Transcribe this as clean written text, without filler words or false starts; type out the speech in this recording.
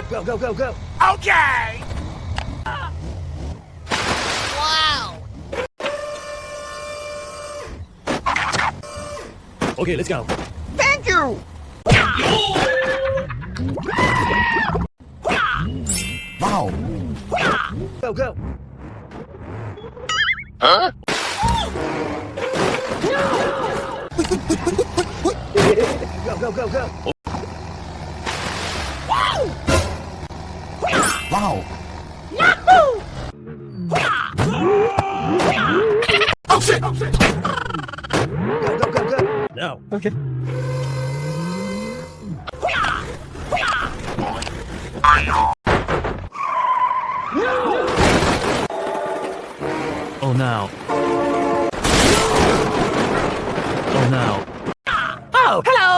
Go, go, go, go. Okay! Wow! Okay, let's go. Thank you! Wow! Go, go. Huh? Go, go, go, go. Wow! Yahoo! Oh shit! Oh shit! Go, go, go, go. No. Okay. Oh no. Oh no. Oh, hello!